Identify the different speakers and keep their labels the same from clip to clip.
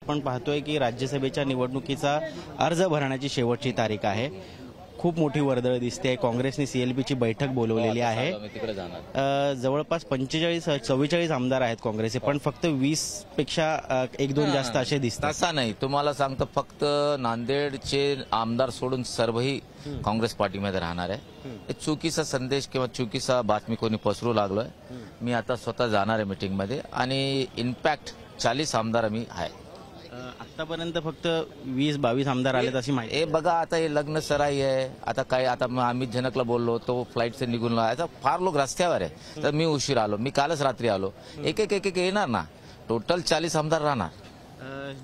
Speaker 1: आपण पाहतोय की राज्यसभेच्या निवडणुकीचा अर्ज भरण्याची शेवटची तारीख आहे। खूप मोठी वर्दळ दिसते। काँग्रेसने सीएलपीची बैठक बोलवलेली आहे। जवळपास 45-44 आमदार आहेत काँग्रेसचे, पण फक्त 20 पेक्षा 1-2 जास्त असे दिसतात।
Speaker 2: तसा नाही, तुम्हाला सांगतो फक्त नांदेडचे आमदार सोडून सर्वही काँग्रेस पार्टीमध्ये राहणार आहे। एक चुकीचा संदेश किंवा चुकीचा बातमी कोणी पसरू लागलोय। मी आता स्वतः जाणार आहे मीटिंग मध्ये आणि इनफॅक्ट 40 आमदार आम्ही आहे।
Speaker 1: आतापर्यंत फक्त 20-22 आमदार आलेत अशी माहिती।
Speaker 2: हे बघा, आता हे लग्न सराई आहे। आता काय, आता अमित जनकला बोललो तो फ्लाईट से निघून आता फार लोक रस्त्यावर आहे, तर मी उशीर आलो, मी कालच रात्री आलो। एक एक येणार ना, टोटल 40 आमदार राहणार।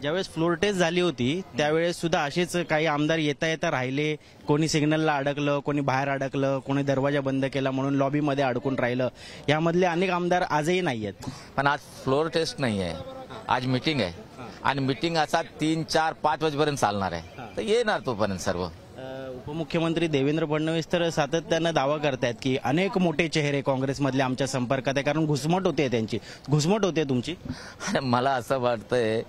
Speaker 1: ज्यावेळेस फ्लोर टेस्ट झाली होती त्यावेळेस सुद्धा असेच काही आमदार येता येता राहिले। कोणी सिग्नलला अडकलं, कोणी बाहेर अडकलं, कोणी दरवाजा बंद केला म्हणून लॉबीमध्ये अडकून राहिलं। यामधले अनेक आमदार आजही नाहीयेत।
Speaker 2: पण आज फ्लोर टेस्ट नाही आहे, आज मीटिंग आहे आणि मीटिंग असा 3, 4, 5 वाजेपर्यंत चालणार आहे, तर येणार तोपर्यंत सर्व।
Speaker 1: उपमुख्यमंत्री देवेंद्र फडणवीस तर सातत्यानं दावा करतायत की अनेक मोठे चेहरे काँग्रेसमधले आमच्या संपर्कात आहे, कारण घुसमट होते, त्यांची घुसमट होते तुमची।
Speaker 2: मला असं वाटतंय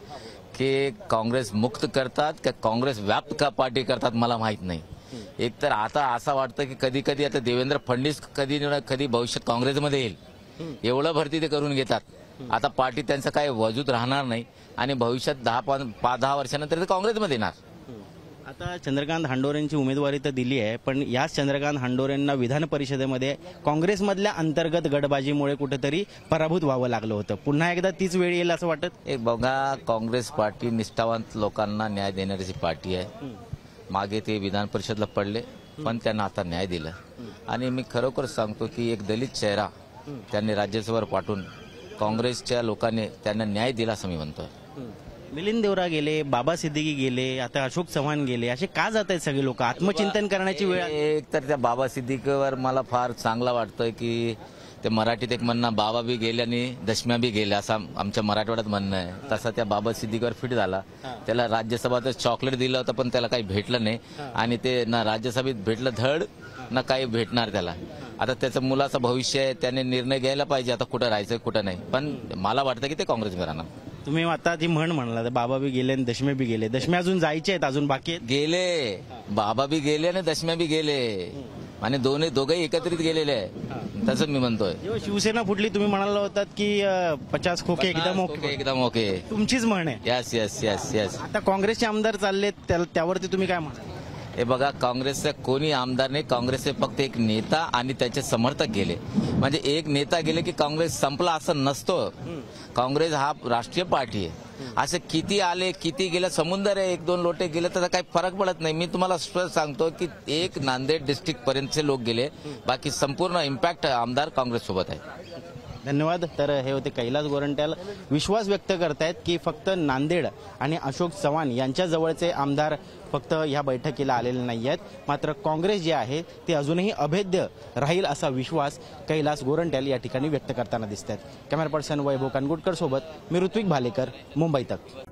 Speaker 2: की काँग्रेस मुक्त करतात का काँग्रेस व्याप्त का पार्टी करतात मला माहित नाही। एक तर आता असं वाटतं की कधी कधी आता देवेंद्र फडणवीस कधी भविष्यात काँग्रेसमध्ये येईल एवढं भरती ते करून घेतात। आता पार्टी त्यांचं काही वजूद राहणार नाही आणि भविष्यात 10 वर्षानंतर ते काँग्रेसमध्ये येणार।
Speaker 1: आता चंद्रकांत हांडोरेंची उमेदवारी तर दिली आहे, पण याच चंद्रकांत हांडोरेंना विधान परिषदेमध्ये काँग्रेसमधल्या अंतर्गत गटबाजीमुळे कुठेतरी पराभूत व्हावं लागलं होतं। पुन्हा एकदा तीच वेळ येईल असं वाटत।
Speaker 2: एक बघा, काँग्रेस पार्टी निष्ठावंत लोकांना न्याय देणारी पार्टी आहे। मागे ते विधान परिषदला पडले, पण त्यांना आता न्याय दिला आणि मी खरोखर सांगतो की एक दलित चेहरा त्यांनी राज्यसभेवर पाठवून काँग्रेसच्या लोकांनी त्यांना न्याय दिला असं मी म्हणतोय।
Speaker 1: मिलिंद देवरा गेले, बाबा सिद्दीकी गेले, आता अशोक चव्हाण गेले, असे का जात आहेत सगळे लोक? आत्मचिंतन करण्याची वेळ।
Speaker 2: एक तर त्या बाबा सिद्दीकीवर मला फार चांगला वाटतंय की ते मराठीत एक म्हणणं, बाबा बी गेले आणि दशम्या बी गेल्या असं आमच्या मराठवाड्यात म्हणणं आहे। तसा त्या बाबा सिद्दीकीवर फिट झाला। त्याला राज्यसभेत चॉकलेट दिलं होतं पण त्याला काही भेटलं नाही आणि ते ना राज्यसभेत भेटलं धड ना काही भेटणार त्याला। आता त्याचं मुलाचं भविष्य आहे, त्याने निर्णय घ्यायला पाहिजे आता कुठं राहायचं कुठं नाही, पण मला वाटतं की ते काँग्रेसमध्ये राहणार।
Speaker 1: तुम्ही आता ती म्हण म्हणला, बाबा बी गेले आणि दशमे बी गेले, दशमे अजून जायचे आहेत, अजून बाकी आहेत।
Speaker 2: गेले, बाबा बी गेले आणि दशम्या बी गेले आणि दोघंही एकत्रित गेलेले आहे, तसं मी म्हणतोय।
Speaker 1: जेव्हा शिवसेना फुटली तुम्ही म्हणाला होतात की 50 खोके एकदम ओके, तुमचीच म्हण आहे।
Speaker 2: Yes yes yes yes.
Speaker 1: आता काँग्रेसचे आमदार चालले, त्यावरती तुम्ही काय म्हणता?
Speaker 2: हे बघा, काँग्रेसचा कोणी आमदार नाही, काँग्रेसचे फक्त एक नेता आणि त्याचे समर्थक गेले। म्हणजे एक नेता गेले की काँग्रेस संपला असं नसतं। काँग्रेस हा राष्ट्रीय पार्टी आहे। असे किती आले किती गेले, समुद्र आहे, 1-2 लोटे गेले तर काही फरक पडत नाही। मी तुम्हाला स्पष्ट सांगतो की एक नांदेड डिस्ट्रिक्ट पर्यंतचे लोक गेले, बाकी संपूर्ण इम्पॅक्ट आमदार काँग्रेस सोबत आहे।
Speaker 1: धन्यवाद। तर हे होते कैलास गोरंट्याल, विश्वास व्यक्त करतायत की फक्त नांदेड आणि अशोक चव्हाण यांच्या जवळचे आमदार फक्त या बैठकीला आलेले नाही आहेत, मात्र काँग्रेस जे आहे ते अजूनही अभेद्य राहील असा विश्वास कैलास गोरंट्याल या ठिकाणी व्यक्त करताना दिसत आहेत। कॅमेरा पर्सन वैभव कानगुटकर सोबत मी ऋत्विक भालेकर, मुंबई तक।